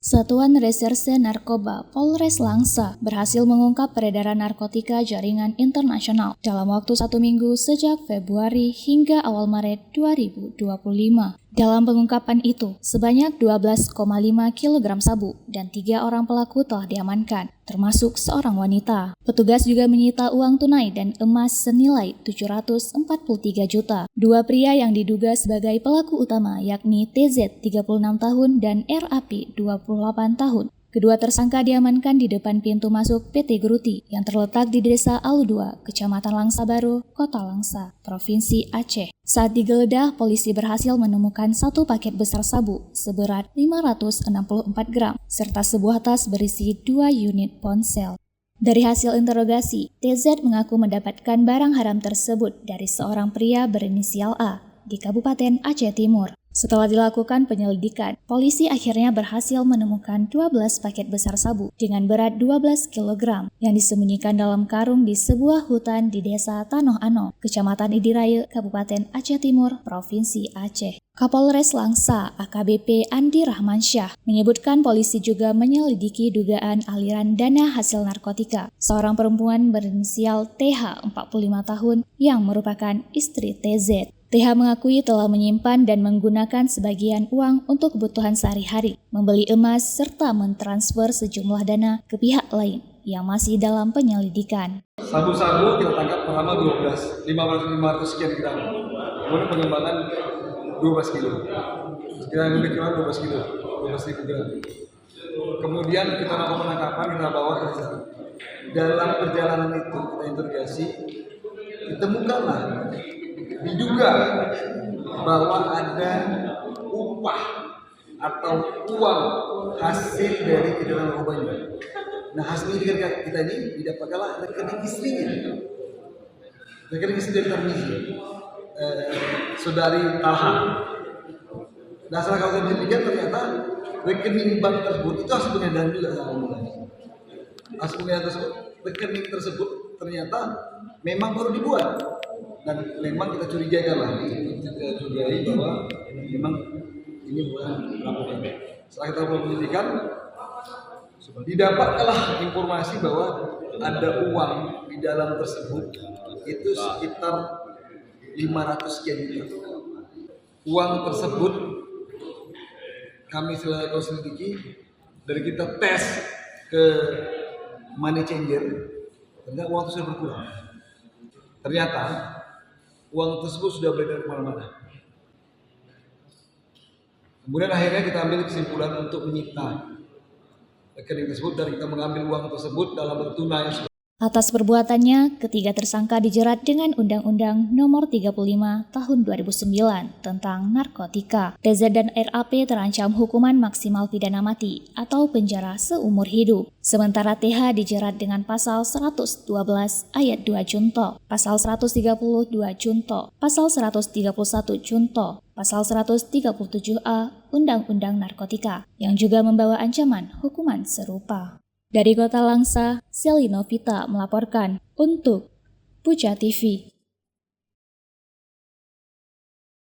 Satuan Reserse Narkoba Polres Langsa berhasil mengungkap peredaran narkotika jaringan internasional dalam waktu 1 minggu sejak Februari hingga awal Maret 2025. Dalam pengungkapan itu, sebanyak 12,5 kg sabu dan 3 orang pelaku telah diamankan, termasuk seorang wanita. Petugas juga menyita uang tunai dan emas senilai 743 juta. Dua pria yang diduga sebagai pelaku utama yakni TZ 36 tahun dan RAP 28 tahun. Kedua tersangka diamankan di depan pintu masuk PT Geruti yang terletak di Desa Alu 2, Kecamatan Langsa Baru, Kota Langsa, Provinsi Aceh. Saat digeledah, polisi berhasil menemukan 1 paket besar sabu seberat 564 gram, serta sebuah tas berisi 2 unit ponsel. Dari hasil interogasi, TZ mengaku mendapatkan barang haram tersebut dari seorang pria berinisial A di Kabupaten Aceh Timur. Setelah dilakukan penyelidikan, polisi akhirnya berhasil menemukan 12 paket besar sabu dengan berat 12 kg yang disembunyikan dalam karung di sebuah hutan di Desa Tanoh Ano, Kecamatan Idiraya, Kabupaten Aceh Timur, Provinsi Aceh. Kapolres Langsa AKBP Andi Rahmansyah menyebutkan polisi juga menyelidiki dugaan aliran dana hasil narkotika seorang perempuan berinisial TH 45 tahun yang merupakan istri TZ. TH mengakui telah menyimpan dan menggunakan sebagian uang untuk kebutuhan sehari-hari, membeli emas, serta mentransfer sejumlah dana ke pihak lain yang masih dalam penyelidikan. Sabu-sabu kita tangkap pertama 500 sekian gram, kemudian pengembangan 12 kilo, sekitar lebih kurang 12 kilo, 12.000 gram. Kemudian kita lakukan penangkapan, kita bawa ke sana. Dalam perjalanan itu kita interogasi, ditemukanlah diduga bahwa ada upah atau uang hasil dari kegiatan narkobanya. Nah, hasil kita ini didapatkanlah rekening istrinya, rekening istri dari Tarmizi, saudari Talha. Nah, setelah kalau demikian ternyata rekening bank tersebut itu hasil penggandaan juga sama mulanya. Hasil penggandaan tersebut, rekening tersebut ternyata memang baru dibuat. Dan memang kita curigai bahwa memang ini bukan laporan. Setelah kita melakukan penyelidikan, didapatkanlah informasi bahwa ada uang di dalam tersebut itu sekitar 500 sekian juta. Uang tersebut kami setelah selidiki, dari kita tes ke money changer, ternyata uang itu sudah berkurang. Ternyata uang tersebut sudah beredar kemana-mana. Kemudian akhirnya kita ambil kesimpulan untuk menyita rekening tersebut dan kita mengambil uang tersebut dalam bentuk tunai. Atas perbuatannya, ketiga tersangka dijerat dengan Undang-Undang Nomor 35 Tahun 2009 tentang narkotika. TZ dan RAP terancam hukuman maksimal pidana mati atau penjara seumur hidup. Sementara TH dijerat dengan Pasal 112 Ayat 2 Junto, Pasal 132 Junto, Pasal 131 Junto, Pasal 137A Undang-Undang Narkotika yang juga membawa ancaman hukuman serupa. Dari Kota Langsa, Selly Novita melaporkan untuk Puja TV.